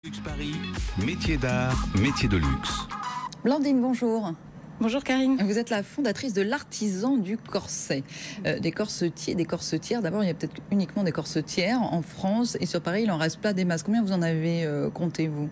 Luxe Paris, métier d'art, métier de luxe. Blandine, bonjour. Bonjour Karine. Vous êtes la fondatrice de l'Artisan du corset. Des corsetiers, des corsetières. D'abord, il y a peut-être uniquement des corsetières en France. Et sur Paris, il en reste pas des masses. Combien vous en avez compté, vous?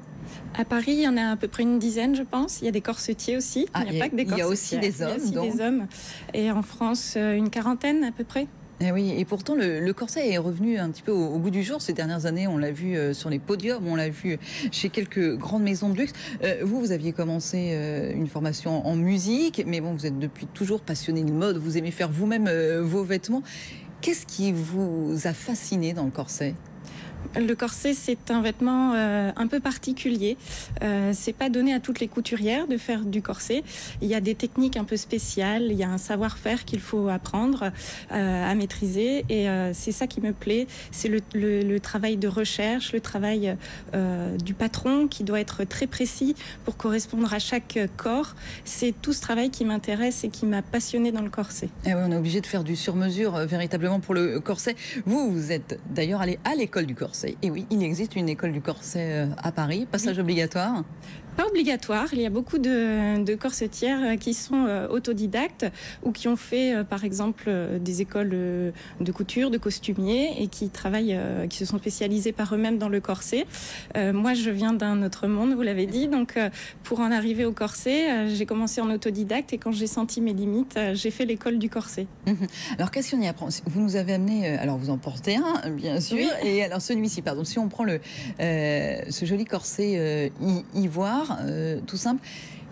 À Paris, il y en a à peu près une dizaine, je pense. Il y a des corsetiers aussi. Ah, il n'y a pas que des corsetières. Il y a aussi des hommes. Il y a aussi des hommes. Et en France, une quarantaine à peu près. Et oui, et pourtant le corset est revenu un petit peu au goût du jour ces dernières années. On l'a vu sur les podiums, on l'a vu chez quelques grandes maisons de luxe. Vous aviez commencé une formation en musique, mais bon, vous êtes depuis toujours passionné de mode, vous aimez faire vous-même vos vêtements. Qu'est-ce qui vous a fasciné dans le corset ? Le corset, c'est un vêtement un peu particulier. C'est pas donné à toutes les couturières de faire du corset. Il y a des techniques un peu spéciales, il y a un savoir-faire qu'il faut apprendre à maîtriser. Et c'est ça qui me plaît. C'est le travail de recherche, le travail du patron qui doit être très précis pour correspondre à chaque corps. C'est tout ce travail qui m'intéresse et qui m'a passionnée dans le corset. Et oui, on est obligé de faire du sur-mesure véritablement pour le corset. Vous êtes d'ailleurs allé à l'école du corset. Et oui, il existe une école du corset à Paris, passage obligatoire. Pas obligatoire, il y a beaucoup de corsetières qui sont autodidactes ou qui ont fait par exemple des écoles de couture, de costumiers et qui travaillent, qui se sont spécialisés par eux-mêmes dans le corset. Moi je viens d'un autre monde, vous l'avez dit, donc pour en arriver au corset, j'ai commencé en autodidacte et quand j'ai senti mes limites, j'ai fait l'école du corset. Alors qu'est-ce qu'on y apprend? Vous nous avez amené, alors vous en portez un bien sûr, oui. Et alors celui-ci, pardon, si on prend ce joli corset ivoire, tout simple.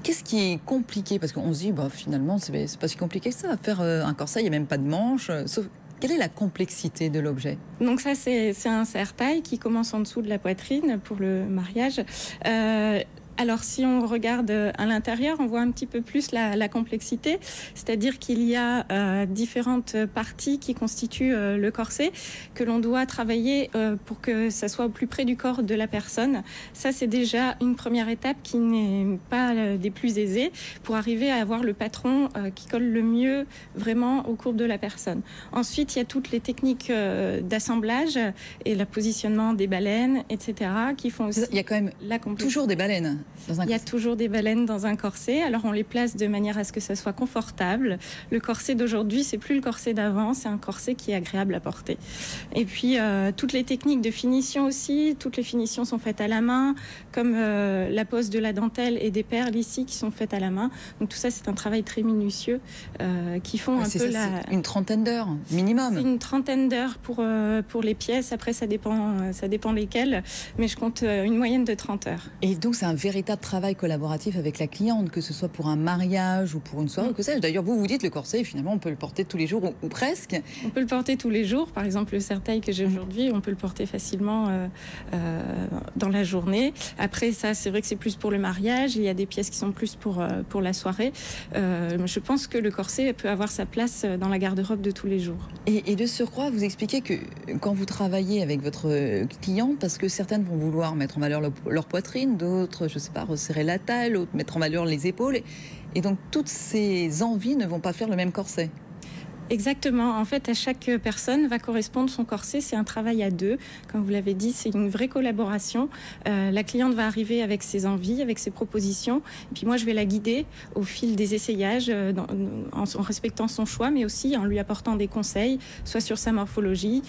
Qu'est-ce qui est compliqué? Parce qu'on se dit, bah, finalement, c'est pas si compliqué que ça. Faire un corset, il n'y a même pas de manches. Sauf, quelle est la complexité de l'objet? Donc ça, c'est un serre-taille qui commence en dessous de la poitrine pour le mariage. Alors, si on regarde à l'intérieur, on voit un petit peu plus la complexité, c'est-à-dire qu'il y a différentes parties qui constituent le corset que l'on doit travailler pour que ça soit au plus près du corps de la personne. Ça, c'est déjà une première étape qui n'est pas des plus aisées pour arriver à avoir le patron qui colle le mieux vraiment aux courbes de la personne. Ensuite, il y a toutes les techniques d'assemblage et le positionnement des baleines, etc., qui font aussi il y a quand même la complexité. Toujours des baleines. Il y a toujours des baleines dans un corset, alors on les place de manière à ce que ça soit confortable. Le corset d'aujourd'hui, c'est plus le corset d'avant, c'est un corset qui est agréable à porter. Et puis toutes les techniques de finition aussi, toutes les finitions sont faites à la main, comme la pose de la dentelle et des perles ici qui sont faites à la main. Donc tout ça, c'est un travail très minutieux qui font un peu une trentaine d'heures minimum. C'est une trentaine d'heures pour les pièces, après ça dépend lesquelles, mais je compte une moyenne de 30 heures. Et donc c'est un véritable travail collaboratif avec la cliente, que ce soit pour un mariage ou pour une soirée, que sais-je. D'ailleurs, vous dites le corset, finalement, on peut le porter tous les jours ou presque. On peut le porter tous les jours. Par exemple, le serre-taille que j'ai aujourd'hui, on peut le porter facilement dans la journée. Après, ça, c'est vrai que c'est plus pour le mariage. Il y a des pièces qui sont plus pour la soirée. Je pense que le corset peut avoir sa place dans la garde-robe de tous les jours. Et de surcroît, vous expliquez que quand vous travaillez avec votre cliente, parce que certaines vont vouloir mettre en valeur leur poitrine, d'autres, je sais pas, resserrer la taille, l'autre mettre en valeur les épaules. Et donc, toutes ces envies ne vont pas faire le même corset. Exactement. En fait, à chaque personne va correspondre son corset. C'est un travail à deux. Comme vous l'avez dit, c'est une vraie collaboration. La cliente va arriver avec ses envies, avec ses propositions. Et puis moi, je vais la guider au fil des essayages, en respectant son choix, mais aussi en lui apportant des conseils, soit sur sa morphologie,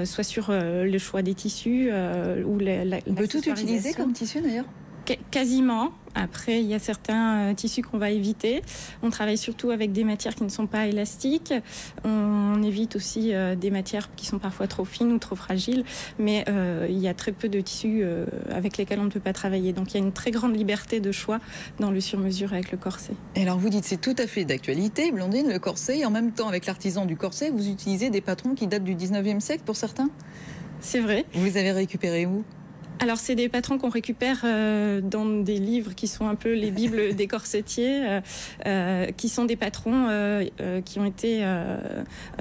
soit sur le choix des tissus. On peut tout utiliser comme tissu, d'ailleurs ? Quasiment. Après, il y a certains tissus qu'on va éviter. On travaille surtout avec des matières qui ne sont pas élastiques. On évite aussi des matières qui sont parfois trop fines ou trop fragiles. Mais il y a très peu de tissus avec lesquels on ne peut pas travailler. Donc, il y a une très grande liberté de choix dans le sur-mesure avec le corset. Et alors, vous dites, c'est tout à fait d'actualité, Blandine, le corset. Et en même temps, avec l'artisan du corset, vous utilisez des patrons qui datent du 19e siècle pour certains ? C'est vrai. Vous les avez récupérés où ? Alors, c'est des patrons qu'on récupère dans des livres qui sont un peu les bibles des corsetiers, qui sont des patrons qui ont été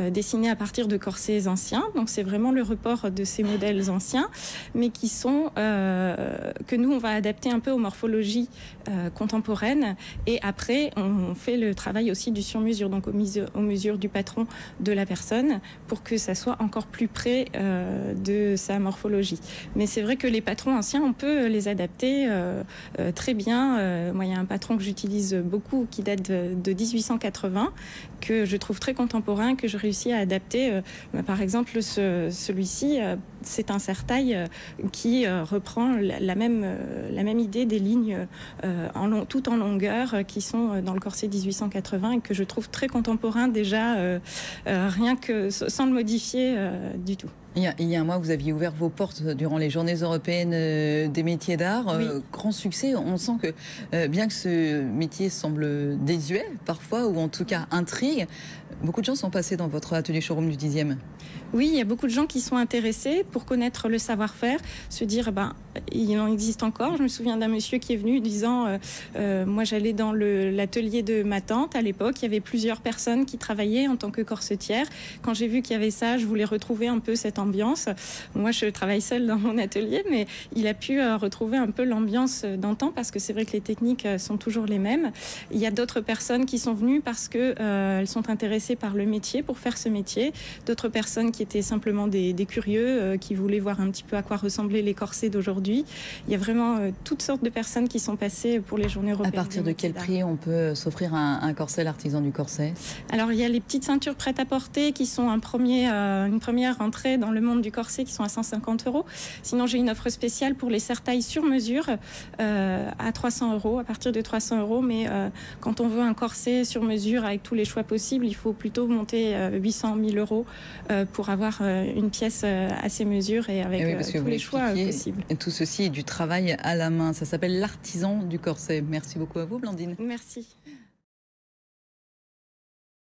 dessinés à partir de corsets anciens. Donc, c'est vraiment le report de ces modèles anciens, mais qui sont que nous, on va adapter un peu aux morphologies contemporaines. Et après, on fait le travail aussi du sur-mesure, donc aux mesures du patron de la personne, pour que ça soit encore plus près de sa morphologie. Mais c'est vrai que les patrons anciens, on peut les adapter très bien. Moi, il y a un patron que j'utilise beaucoup qui date de 1880, que je trouve très contemporain, que je réussis à adapter. Par exemple, celui-ci, c'est un serre-taille qui reprend la même idée des lignes tout en longueur qui sont dans le corset 1880 et que je trouve très contemporain déjà, rien que sans le modifier du tout. Il y a un mois, vous aviez ouvert vos portes durant les Journées européennes des métiers d'art. Oui. Grand succès. On sent que, bien que ce métier semble désuet parfois, ou en tout cas intrigue, beaucoup de gens sont passés dans votre atelier showroom du 10e. Oui, il y a beaucoup de gens qui sont intéressés pour connaître le savoir-faire, se dire, il en existe encore. Je me souviens d'un monsieur qui est venu disant, moi j'allais dans l'atelier de ma tante à l'époque, il y avait plusieurs personnes qui travaillaient en tant que corsetière. Quand j'ai vu qu'il y avait ça, je voulais retrouver un peu cette ambiance. Moi, je travaille seule dans mon atelier, mais il a pu retrouver un peu l'ambiance d'antan parce que c'est vrai que les techniques sont toujours les mêmes. Il y a d'autres personnes qui sont venues parce qu'elles sont intéressées par le métier, pour faire ce métier. D'autres personnes qui étaient simplement des curieux, qui voulaient voir un petit peu à quoi ressemblaient les corsets d'aujourd'hui. Il y a vraiment toutes sortes de personnes qui sont passées pour les Journées européennes. À partir de quel prix on peut s'offrir un corset, l'artisan du corset? Alors, il y a les petites ceintures prêtes à porter qui sont une première entrée dans le monde du corset qui sont à 150 €. Sinon, j'ai une offre spéciale pour les serre-tailles sur mesure à 300 €, à partir de 300 €. Mais quand on veut un corset sur mesure avec tous les choix possibles, il faut plutôt monter 800 000 € pour avoir une pièce à ses mesures et avec tous les choix possibles. Et tout ceci est du travail à la main. Ça s'appelle l'artisan du corset. Merci beaucoup à vous, Blandine. Merci.